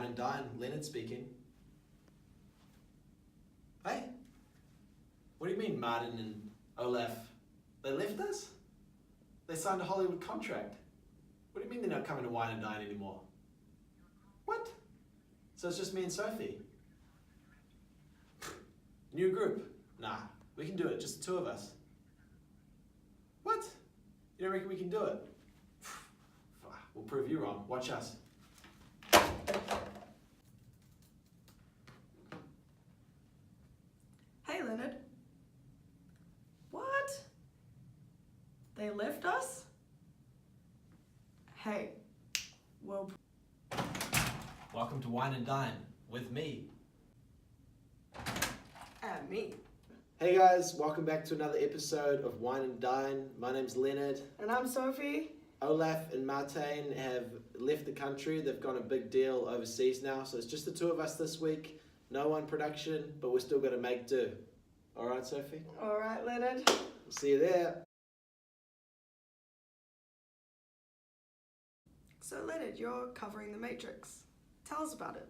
Whine and Dine. Leonard speaking. Hey? What do you mean Martin and Olaf? They left us? They signed a Hollywood contract. What do you mean they're not coming to Whine and Dine anymore? What? So it's just me and Sophie? New group? Nah, we can do it, just the two of us. What? You don't reckon we can do it? We'll prove you wrong. Watch us. Hey, Leonard. What? They left us? Hey, well... Welcome to Whine and Dine with me. And me. Hey guys, welcome back to another episode of Whine and Dine. My name's Leonard. And I'm Sophie. Olaf and Martin have left the country. They've gone a big deal overseas now, so it's just the two of us this week. No one production, but we're still going to make do. All right, Sophie? All right, Leonard. We'll see you there. So, Leonard, you're covering The Matrix. Tell us about it.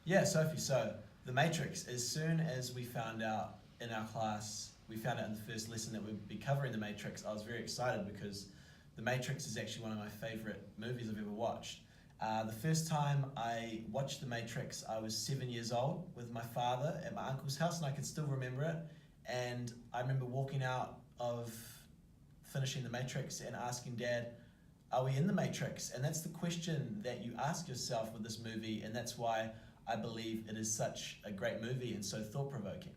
Yeah, Sophie, so The Matrix, as soon as we found out in our class, we found out in the first lesson that we'd be covering The Matrix, I was very excited because The Matrix is actually one of my favourite movies I've ever watched. The first time I watched The Matrix, I was 7 years old with my father at my uncle's house, and I can still remember it. And I remember walking out of finishing The Matrix and asking Dad, are we in The Matrix? And that's the question that you ask yourself with this movie, and that's why I believe it is such a great movie and so thought-provoking.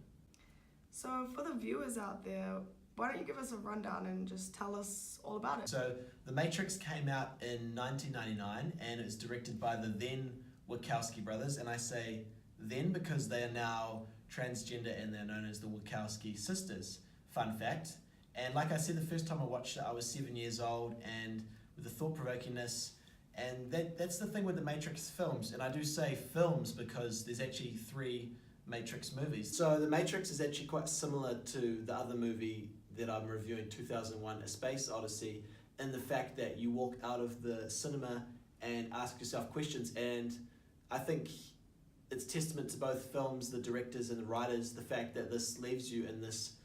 So, for the viewers out there, why don't you give us a rundown and just tell us all about it? So, The Matrix came out in 1999, and it's directed by the then Wachowski brothers, and I say then because they are now transgender and they're known as the Wachowski sisters. Fun fact. And like I said, the first time I watched it, I was 7 years old, and with the thought-provokingness, and that's the thing with the Matrix films, and I do say films because there's actually 3 Matrix movies. So The Matrix is actually quite similar to the other movie that I'm reviewing, 2001: A Space Odyssey, in the fact that you walk out of the cinema and ask yourself questions, and I think it's testament to both films, the directors and the writers, the fact that this leaves you in this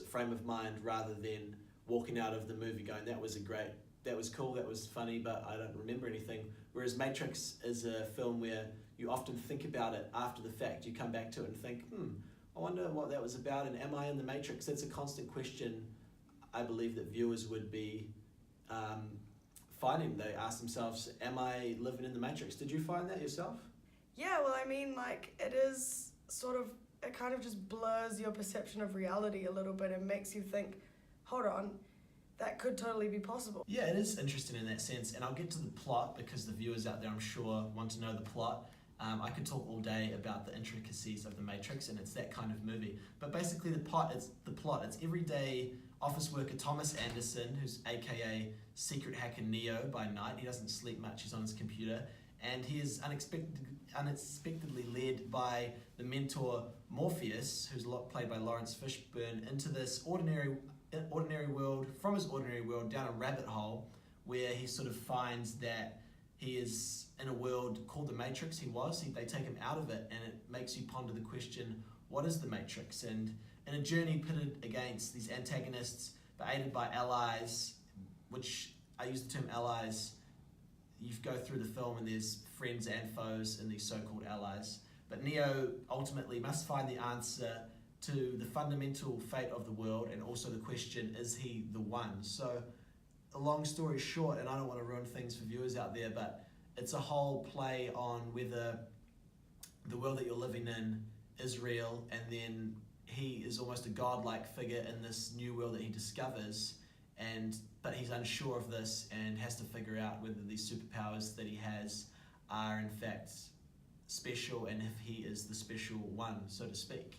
frame of mind rather than walking out of the movie going, that was cool, that was funny, but I don't remember anything. Whereas Matrix is a film where you often think about it after the fact. You come back to it and think, I wonder what that was about, and am I in the Matrix? That's a constant question I believe that viewers would be finding. They ask themselves, am I living in the Matrix? Did you find that yourself? Yeah, well, I mean, like, it is sort of, it kind of just blurs your perception of reality a little bit and makes you think, hold on, that could totally be possible. Yeah, it is interesting in that sense, and I'll get to the plot because the viewers out there, I'm sure, want to know the plot. I could talk all day about the intricacies of The Matrix, and it's that kind of movie. But basically the plot, it's everyday office worker Thomas Anderson, who's aka secret hacker Neo by night. He doesn't sleep much, he's on his computer, and he is unexpectedly led by the mentor Morpheus, who's played by Lawrence Fishburne, into this ordinary world, from his ordinary world down a rabbit hole where he sort of finds that he is in a world called the Matrix. They take him out of it, and it makes you ponder the question, what is the Matrix? And in a journey pitted against these antagonists, but aided by allies, which I use the term allies, you go through the film and there's friends and foes in these so-called allies. But Neo ultimately must find the answer to the fundamental fate of the world, and also the question, is he the one? So, a long story short, and I don't want to ruin things for viewers out there, but it's a whole play on whether the world that you're living in is real, and then he is almost a godlike figure in this new world that he discovers, but he's unsure of this and has to figure out whether these superpowers that he has are in fact special, and if he is the special one, so to speak.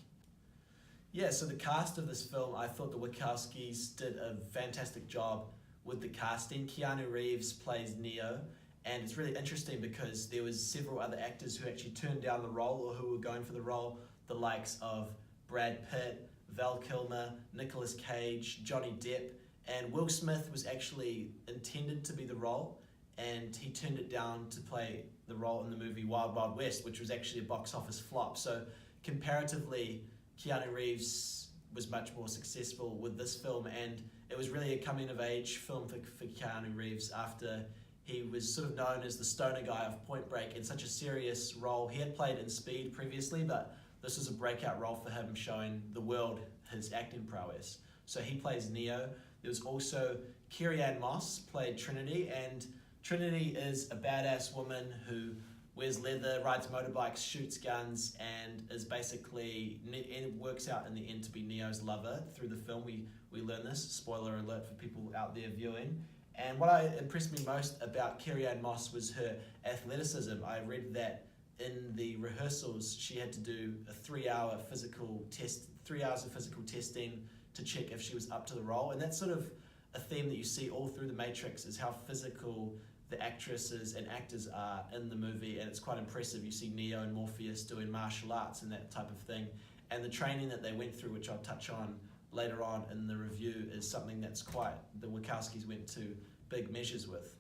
Yeah, so the cast of this film, I thought the Wachowskis did a fantastic job with the casting. Keanu Reeves plays Neo, and it's really interesting because there was several other actors who actually turned down the role or who were going for the role, the likes of Brad Pitt, Val Kilmer, Nicolas Cage, Johnny Depp, and Will Smith was actually intended to be the role and he turned it down to play the role in the movie Wild Wild West, which was actually a box office flop. So comparatively, Keanu Reeves was much more successful with this film, and it was really a coming-of-age film for Keanu Reeves after he was sort of known as the stoner guy of Point Break in such a serious role. He had played in Speed previously, but this was a breakout role for him, showing the world his acting prowess. So he plays Neo. There was also Carrie-Anne Moss, played Trinity, and Trinity is a badass woman who wears leather, rides motorbikes, shoots guns, and is basically, and works out in the end to be Neo's lover. Through the film, we learn this. Spoiler alert for people out there viewing. And what impressed me most about Carrie-Anne Moss was her athleticism. I read that in the rehearsals, she had to do a 3 hours of physical testing to check if she was up to the role. And that's sort of a theme that you see all through The Matrix, is how physical the actresses and actors are in the movie, and it's quite impressive. You see Neo and Morpheus doing martial arts and that type of thing, and the training that they went through, which I'll touch on later on in the review, is something that's the Wachowskis went to big measures with.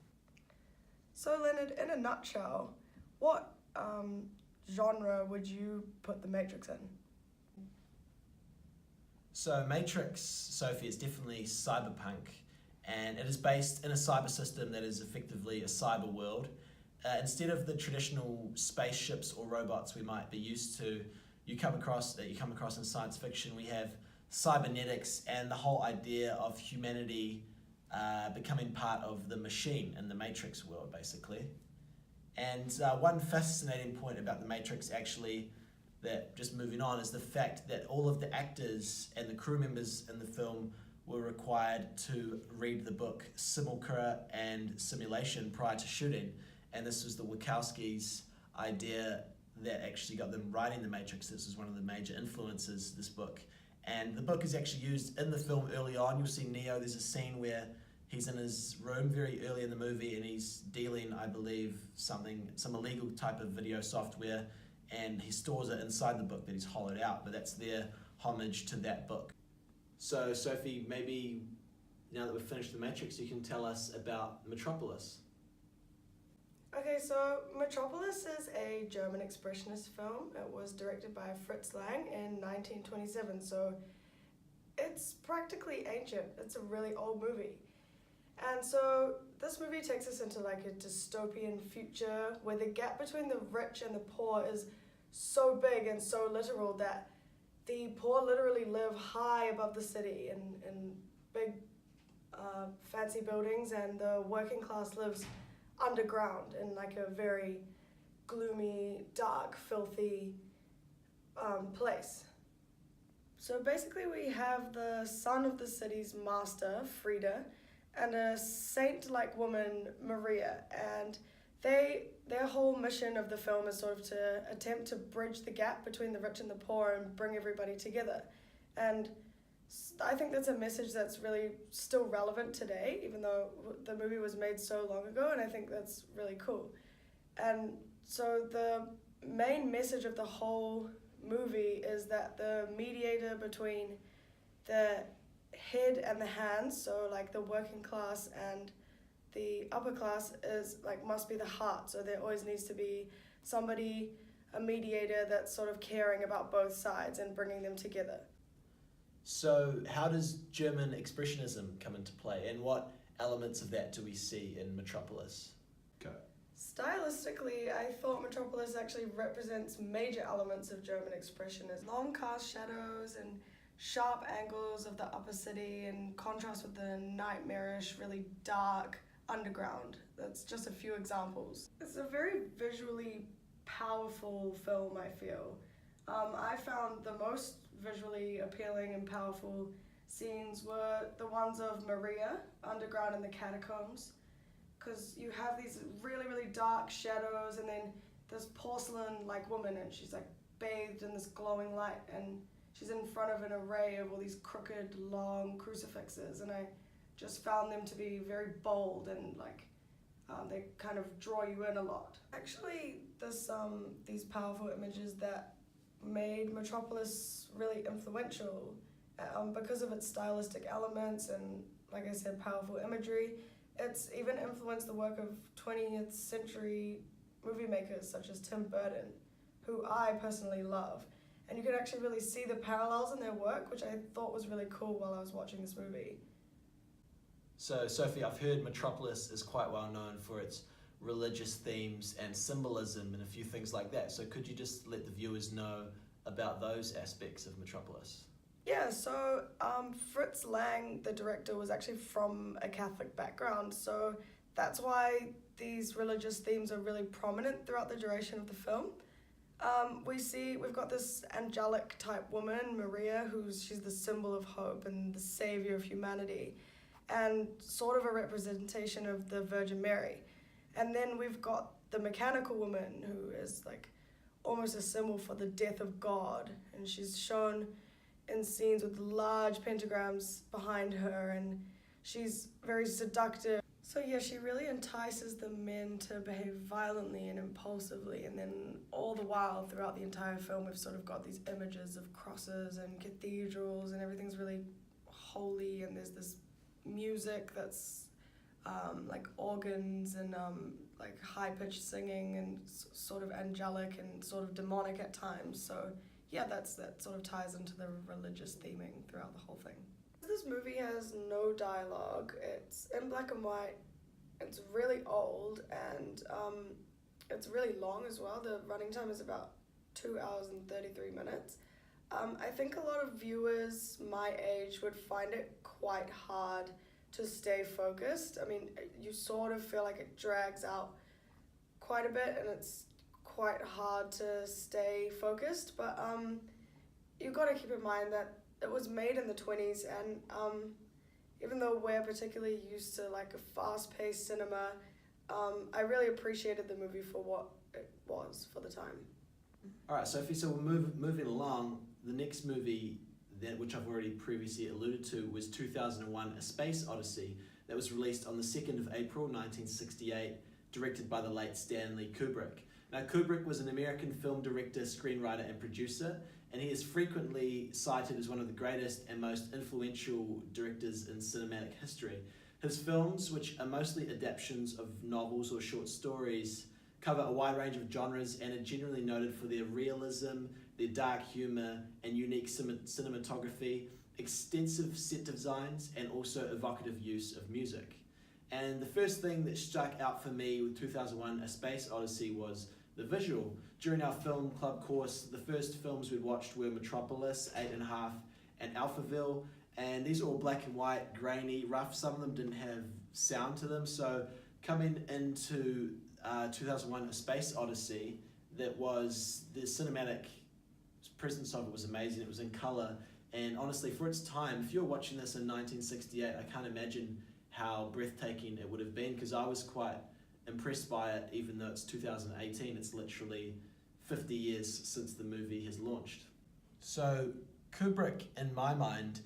So Leonard, in a nutshell, what genre would you put The Matrix in? So Matrix, Sophie, is definitely cyberpunk, and it is based in a cyber system that is effectively a cyber world. Instead of the traditional spaceships or robots we might be used to, you come across in science fiction. We have cybernetics and the whole idea of humanity becoming part of the machine in the Matrix world, basically. And one fascinating point about the Matrix, actually, that just moving on, is the fact that all of the actors and the crew members in the film were required to read the book Simulacra and Simulation prior to shooting. And this was the Wachowskis' idea that actually got them writing The Matrix. This was one of the major influences, this book. And the book is actually used in the film early on. You'll see Neo, there's a scene where he's in his room very early in the movie and he's dealing, I believe, some illegal type of video software, and he stores it inside the book that he's hollowed out, but that's their homage to that book. So Sophie, maybe now that we've finished The Matrix, you can tell us about Metropolis. Okay, so Metropolis is a German expressionist film. It was directed by Fritz Lang in 1927, so it's practically ancient. It's a really old movie. And so this movie takes us into like a dystopian future where the gap between the rich and the poor is so big and so literal that the poor literally live high above the city in big fancy buildings, and the working class lives underground in like a very gloomy, dark, filthy place. So basically we have the son of the city's master, Frida, and a saint-like woman, Maria, and their whole mission of the film is sort of to attempt to bridge the gap between the rich and the poor and bring everybody together. And I think that's a message that's really still relevant today, even though the movie was made so long ago, and I think that's really cool. And so the main message of the whole movie is that the mediator between the head and the hands, so like the working class and the upper class, is like must be the heart. So there always needs to be somebody, a mediator, that's sort of caring about both sides and bringing them together. So how does German expressionism come into play, and what elements of that do we see in Metropolis? Go. Stylistically, I thought Metropolis actually represents major elements of German expressionism. Long cast shadows and sharp angles of the upper city in contrast with the nightmarish, really dark underground. That's just a few examples. It's a very visually powerful film, I feel. I found the most visually appealing and powerful scenes were the ones of Maria underground in the catacombs, because you have these really, really dark shadows, and then this porcelain-like woman, and she's like bathed in this glowing light, and she's in front of an array of all these crooked, long crucifixes, and I just found them to be very bold, and like they kind of draw you in a lot. Actually, there's these powerful images that made Metropolis really influential because of its stylistic elements and, like I said, powerful imagery. It's even influenced the work of 20th century movie makers such as Tim Burton, who I personally love. And you can actually really see the parallels in their work, which I thought was really cool while I was watching this movie. So, Sophie, I've heard Metropolis is quite well known for its religious themes and symbolism and a few things like that. So could you just let the viewers know about those aspects of Metropolis? Yeah, so Fritz Lang, the director, was actually from a Catholic background, so that's why these religious themes are really prominent throughout the duration of the film. We've got this angelic type woman, Maria, she's the symbol of hope and the savior of humanity, and sort of a representation of the Virgin Mary. And then we've got the mechanical woman, who is like almost a symbol for the death of God, and she's shown in scenes with large pentagrams behind her, and she's very seductive. So yeah, she really entices the men to behave violently and impulsively, and then all the while throughout the entire film we've sort of got these images of crosses and cathedrals, and everything's really holy, and there's this music that's like organs and like high-pitched singing and sort of angelic and sort of demonic at times. So yeah, that sort of ties into the religious theming throughout the whole thing. This movie has no dialogue. It's in black and white. It's really old, and it's really long as well. The running time is about 2 hours and 33 minutes. I think a lot of viewers my age would find it quite hard to stay focused. I mean, you sort of feel like it drags out quite a bit, and it's quite hard to stay focused, but you've got to keep in mind that it was made in the 20s, and even though we're particularly used to like a fast-paced cinema, I really appreciated the movie for what it was for the time. All right, Sophie, so we're moving along. The next movie, which I've already previously alluded to, was 2001: A Space Odyssey, that was released on the 2nd of April 1968, directed by the late Stanley Kubrick. Now, Kubrick was an American film director, screenwriter, and producer, and he is frequently cited as one of the greatest and most influential directors in cinematic history. His films, which are mostly adaptations of novels or short stories, cover a wide range of genres and are generally noted for their realism, their dark humor, and unique cinematography, extensive set designs, and also evocative use of music. And the first thing that struck out for me with 2001: A Space Odyssey was the visual. During our film club course, the first films we'd watched were Metropolis, 8½, and Alphaville, and these are all black and white, grainy, rough. Some of them didn't have sound to them, so coming into 2001: A Space Odyssey, that was the cinematic presence of it was amazing. It was in color, and honestly, for its time, if you were watching this in 1968, I can't imagine how breathtaking it would have been, because I was quite impressed by it. Even though it's 2018, it's literally 50 years since the movie has launched. So Kubrick, in my mind,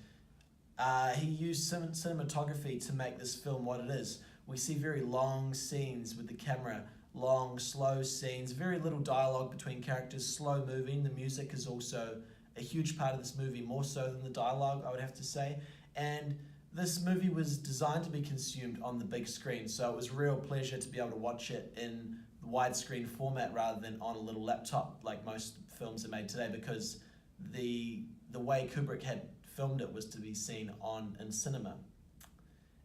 he used cinematography to make this film what it is. We see very long scenes with the camera, long, slow scenes, very little dialogue between characters, slow moving. The music is also a huge part of this movie, more so than the dialogue, I would have to say. And this movie was designed to be consumed on the big screen, so it was a real pleasure to be able to watch it in the widescreen format rather than on a little laptop like most films are made today, because the way Kubrick had filmed it was to be seen in cinema.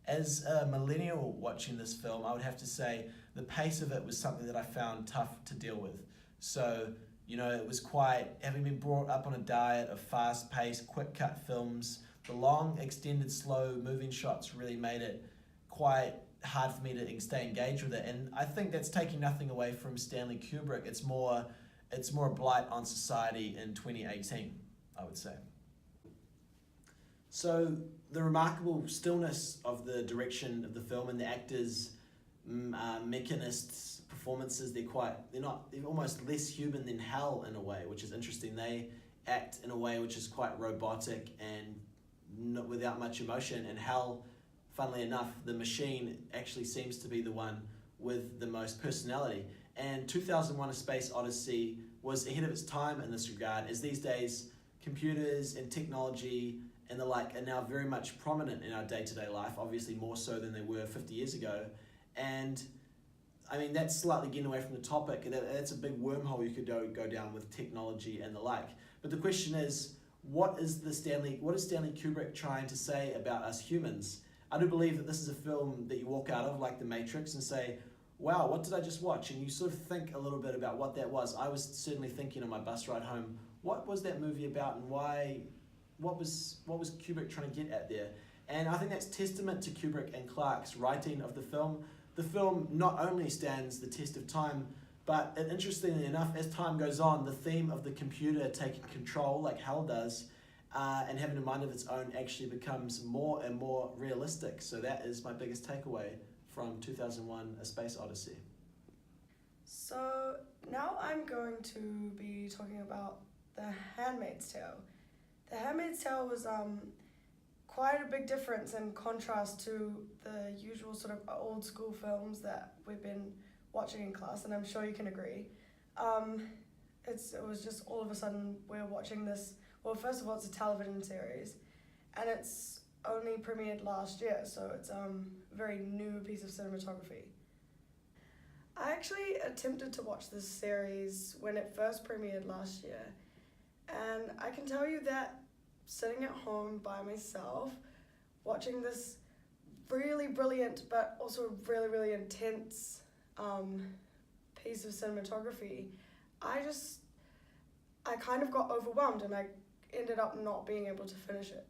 As a millennial watching this film, I would have to say the pace of it was something that I found tough to deal with. So, you know, it was quite, having been brought up on a diet of fast-paced, quick-cut films, the long, extended, slow-moving shots really made it quite hard for me to stay engaged with it. And I think that's taking nothing away from Stanley Kubrick. It's more a blight on society in 2018, I would say. So the remarkable stillness of the direction of the film and the actors, mechanists' performances, they're almost less human than Hell in a way, which is interesting. They act in a way which is quite robotic and without much emotion, and Hell, funnily enough, the machine actually seems to be the one with the most personality. And 2001: A Space Odyssey was ahead of its time in this regard, as these days computers and technology and the like are now very much prominent in our day-to-day life, obviously more so than they were 50 years ago. And I mean, that's slightly getting away from the topic. That's a big wormhole you could go down with technology and the like. But the question is, what is Stanley Kubrick trying to say about us humans? I do believe that this is a film that you walk out of, like The Matrix, and say, wow, what did I just watch? And you sort of think a little bit about what that was. I was certainly thinking on my bus ride home, what was that movie about, and why? What was Kubrick trying to get at there? And I think that's testament to Kubrick and Clarke's writing of the film. The film not only stands the test of time, but interestingly enough, as time goes on, the theme of the computer taking control, like Hal does, and having a mind of its own actually becomes more and more realistic. So that is my biggest takeaway from 2001: A Space Odyssey. So now I'm going to be talking about The Handmaid's Tale. The Handmaid's Tale was quite a big difference in contrast to the usual sort of old school films that we've been watching in class, and I'm sure you can agree. It was just all of a sudden we're watching this. Well, first of all, it's a television series, and it's only premiered last year, so it's a very new piece of cinematography. I actually attempted to watch this series when it first premiered last year, and I can tell you that sitting at home by myself, watching this really brilliant but also really, really intense piece of cinematography, I kind of got overwhelmed, and I ended up not being able to finish it.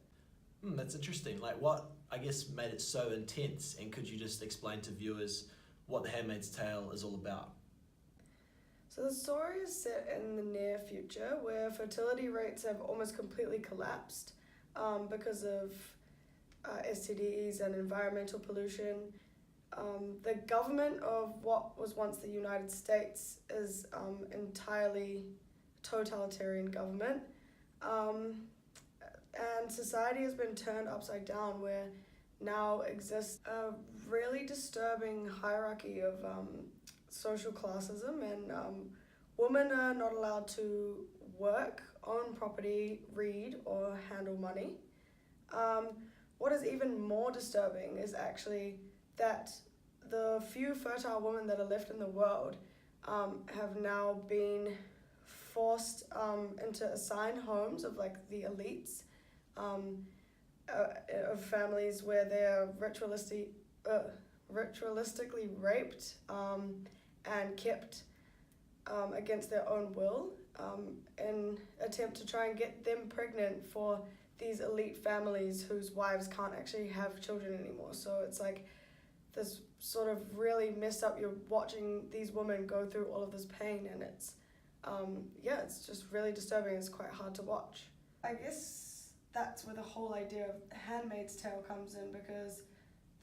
That's interesting. Like, what, I guess, made it so intense? And could you just explain to viewers what The Handmaid's Tale is all about? So the story is set in the near future, where fertility rates have almost completely collapsed because of STDs and environmental pollution. The government of what was once the United States is entirely totalitarian government. And society has been turned upside down, where now exists a really disturbing hierarchy of social classism, and women are not allowed to work, own property, read, or handle money. What is even more disturbing is actually that the few fertile women that are left in the world have now been forced into assigned homes of like the elites, of families where they're ritualistically raped and kept against their own will in attempt to try and get them pregnant for these elite families whose wives can't actually have children anymore. So it's like this sort of really messed up. You're watching these women go through all of this pain, and it's it's just really disturbing. It's quite hard to watch. I guess that's where the whole idea of Handmaid's Tale comes in, because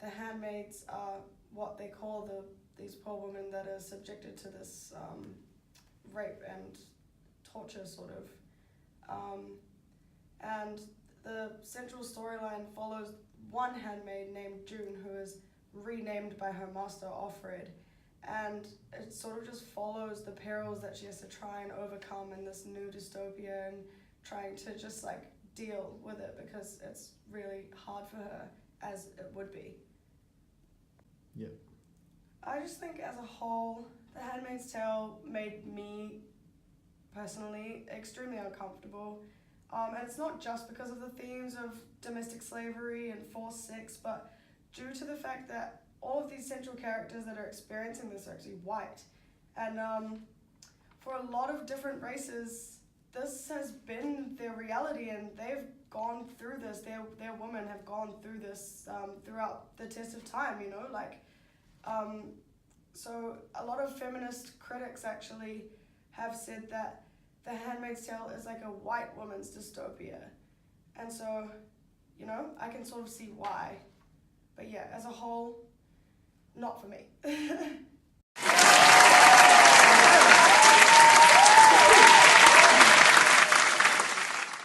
the handmaids are what they call these poor women that are subjected to this rape and torture, sort of. And the central storyline follows one handmaid named June, who is renamed by her master, Offred. And it sort of just follows the perils that she has to try and overcome in this new dystopia, and trying to just like deal with it, because it's really hard for her, as it would be. Yeah. I just think as a whole, The Handmaid's Tale made me personally extremely uncomfortable. And it's not just because of the themes of domestic slavery and forced sex, but due to the fact that all of these central characters that are experiencing this are actually white. And for a lot of different races, this has been their reality, and they've gone through this. Their women have gone through this throughout the test of time, you know, like. So a lot of feminist critics actually have said that The Handmaid's Tale is like a white woman's dystopia. And so, you know, I can sort of see why. But yeah, as a whole, not for me.